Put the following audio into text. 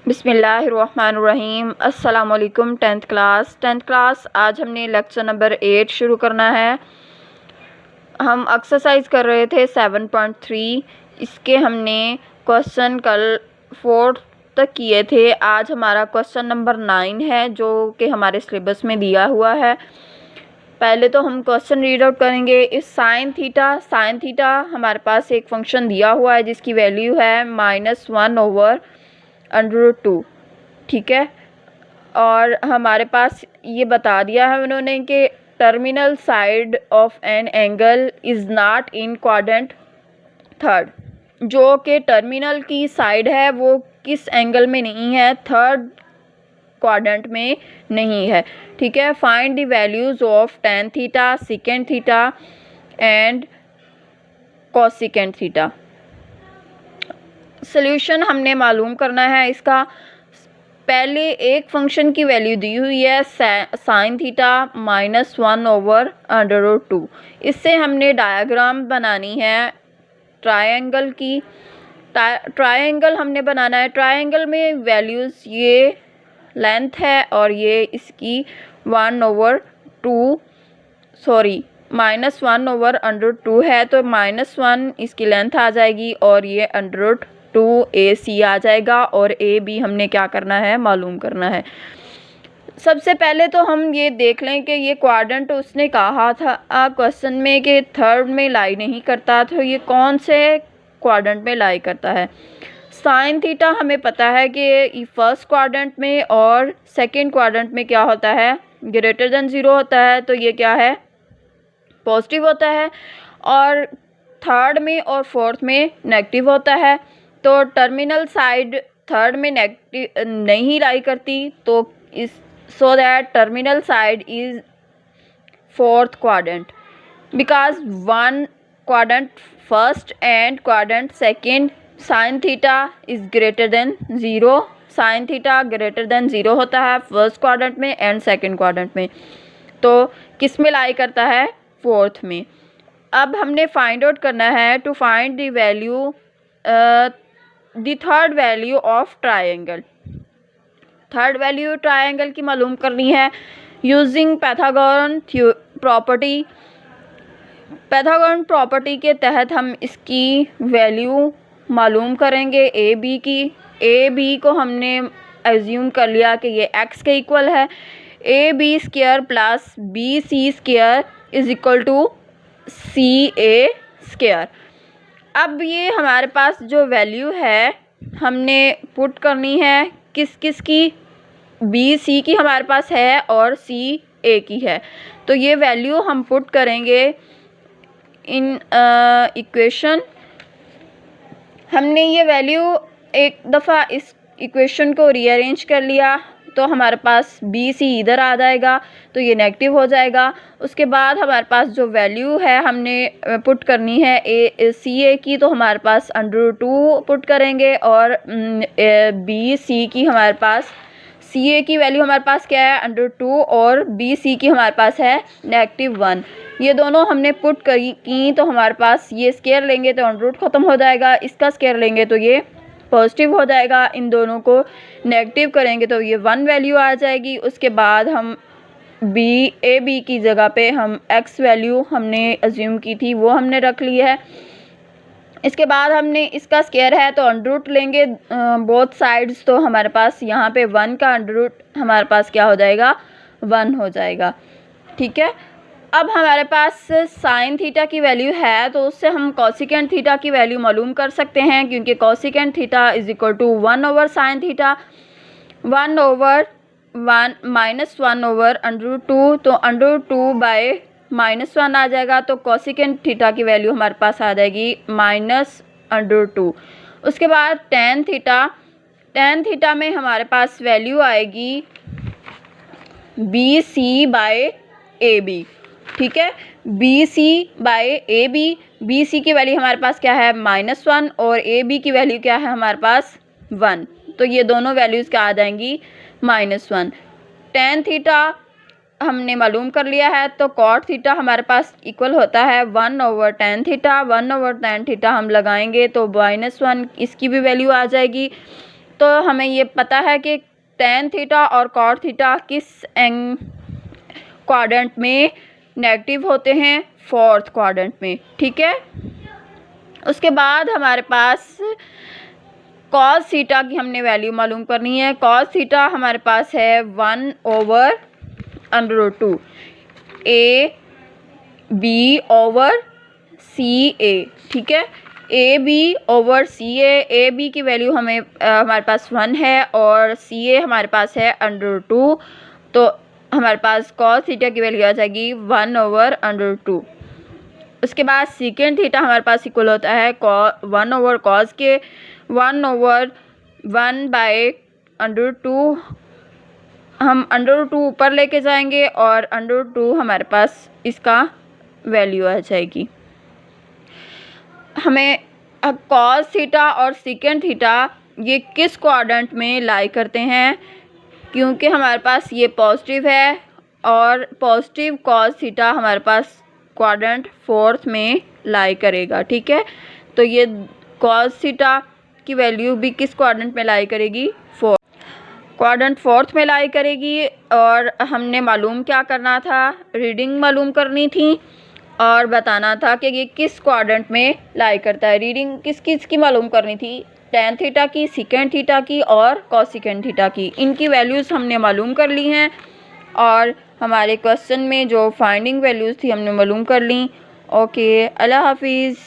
बिस्मिल्लाहिर्रहमानिर्रहीम। अस्सलाम वालेकुम। टेंथ क्लास आज हमने लेक्चर नंबर 8 शुरू करना है। हम एक्सरसाइज कर रहे थे 7.3। इसके हमने क्वेश्चन कल 4 तक किए थे। आज हमारा क्वेश्चन नंबर 9 है जो कि हमारे सिलेबस में दिया हुआ है। पहले तो हम क्वेश्चन रीड आउट करेंगे। इस साइन थीटा हमारे पास एक फंक्शन दिया हुआ है जिसकी वैल्यू है -1/√2। ठीक है, और हमारे पास ये बता दिया है उन्होंने कि terminal side of an angle is not in quadrant third. जो कि टर्मिनल की साइड है वो किस एंगल में नहीं है, थर्ड क्वाड्रेंट में नहीं है। ठीक है, find the values of tan theta, second theta and cosecant theta. Solution हमने मालूम करना है इसका। पहले एक फंक्शन की वैल्यू दी हुई है साइन थीटा -1/√2। इससे हमने डायग्राम बनानी है ट्रायंगल की। ट्रायंगल हमने बनाना है। ट्रायंगल में वैल्यूज़ ये लेंथ है और ये इसकी -1/2 है, तो -1 इसकी लेंथ आ जाएगी और ये √2AC आ जाएगा। और ए बी हमने क्या करना है, मालूम करना है। सबसे पहले तो हम ये देख लें कि ये क्वाड्रेंट उसने कहा था क्वेश्चन में कि थर्ड में लाई नहीं करता, तो ये कौन से क्वाड्रेंट में लाई करता है। साइन थीटा हमें पता है कि फर्स्ट क्वाड्रेंट में और सेकंड क्वाड्रेंट में क्या होता है, ग्रेटर देन 0 होता है, तो ये क्या है, पॉजिटिव होता है। और थर्ड में और फोर्थ में नेगेटिव होता है। तो टर्मिनल साइड थर्ड में नेगेटिव नहीं लाई करती, तो इस so that terminal side is fourth quadrant because one quadrant first and quadrant second sine theta is greater than 0। Sine theta greater than 0 होता है फर्स्ट क्वाड्रेंट में एंड सेकंड क्वाड्रेंट में। तो किस में लाई करता है, फोर्थ में। अब हमने फाइंड आउट करना है to find the value the third value of triangle. Third value triangle की मालूम करनी है using Pythagorean property. Pythagorean property के तहत हम इसकी वैल्यू मालूम करेंगे ए बी की। ए बी को हमने एज्यूम कर लिया कि ये x के इक्वल है। AB² plus BC² is equal to CA²। अब ये हमारे पास जो वैल्यू है हमने पुट करनी है किस किस की, BC की हमारे पास है और CA की है। तो ये वैल्यू हम पुट करेंगे इन इक्वेशन। हमने ये वैल्यू एक दफ़ा इस इक्वेशन को रीअरेंज कर लिया तो हमारे पास BC इधर आ जाएगा, तो ये नेगेटिव हो जाएगा। उसके बाद हमारे पास जो वैल्यू है हमने पुट करनी है CA की, तो हमारे पास √2 पुट करेंगे और BC की हमारे पास CA की वैल्यू हमारे पास क्या है, √2, और BC की हमारे पास है -1। ये दोनों हमने पुट की तो हमारे पास ये स्केयर लेंगे तो √ ख़त्म हो जाएगा, इसका स्केयर लेंगे तो ये पॉजिटिव हो जाएगा। इन दोनों को नेगेटिव करेंगे तो ये 1 वैल्यू आ जाएगी। उसके बाद हम AB की जगह पे हम x वैल्यू हमने अज्यूम की थी वो हमने रख ली है। इसके बाद हमने इसका स्केयर है तो √ लेंगे बोथ साइड्स, तो हमारे पास यहाँ पे 1 का √ हमारे पास क्या हो जाएगा, 1 हो जाएगा। ठीक है, अब हमारे पास साइन थीटा की वैल्यू है तो उससे हम कोसेकेंट थीटा की वैल्यू मालूम कर सकते हैं, क्योंकि cosecant theta is equal to 1/sin theta, 1/1 -1/√2, तो √2/-1 आ जाएगा। तो कोसेकेंट थीटा की वैल्यू हमारे पास आ जाएगी -√2। उसके बाद टेन थीटा में हमारे पास वैल्यू आएगी BC/AB। ठीक है, BC/AB। BC की वैल्यू हमारे पास क्या है, -1, और AB की वैल्यू क्या है हमारे पास 1, तो ये दोनों वैल्यूज़ क्या आ जाएंगी, -1। टेन थीटा हमने मालूम कर लिया है, तो कॉट थीटा हमारे पास इक्वल होता है 1/tan थीटा। 1/tan थीटा हम लगाएंगे तो -1 इसकी भी वैल्यू आ जाएगी। तो हमें ये पता है कि tan थीटा और cot थीटा किस क्वाड्रेंट में नेगेटिव होते हैं, फोर्थ क्वाड्रेंट में, ठीक है। उसके बाद हमारे पास cos थीटा की हमने वैल्यू मालूम करनी है। cos थीटा हमारे पास है 1/√2 ए बी ओवर सी ए, ठीक है। A B over C A B की वैल्यू हमारे पास 1 है और सी ए हमारे पास है √2, तो हमारे पास cos थीटा की वैल्यू आ जाएगी 1/√2। उसके बाद सेकेंड थीटा हमारे पास इक्वल होता है 1/cos के 1/1/√2, हम √2 ऊपर लेके जाएंगे और √2 हमारे पास इसका वैल्यू आ जाएगी। हमें cos थीटा और सेकेंड थीटा ये किस क्वाड्रेंट में लाई करते हैं, क्योंकि हमारे पास ये पॉजिटिव है और पॉजिटिव cos थीटा हमारे पास क्वाड्रेंट फोर्थ में लाई करेगा, ठीक है। तो ये cos थीटा की वैल्यू भी किस क्वाड्रेंट में लाई करेगी, क्वाड्रेंट फोर्थ में लाई करेगी। और हमने मालूम क्या करना था, रीडिंग मालूम करनी थी और बताना था कि ये किस क्वाड्रेंट में लाई करता है। रीडिंग किस किस की मालूम करनी थी, tan थीटा की, सेकेंड थीटा की और cos सेकेंड थीटा की। इनकी वैल्यूज़ हमने मालूम कर ली हैं और हमारे क्वेश्चन में जो फाइंडिंग वैल्यूज़ थी हमने मालूम कर ली। ओके, अल्लाह हाफिज़।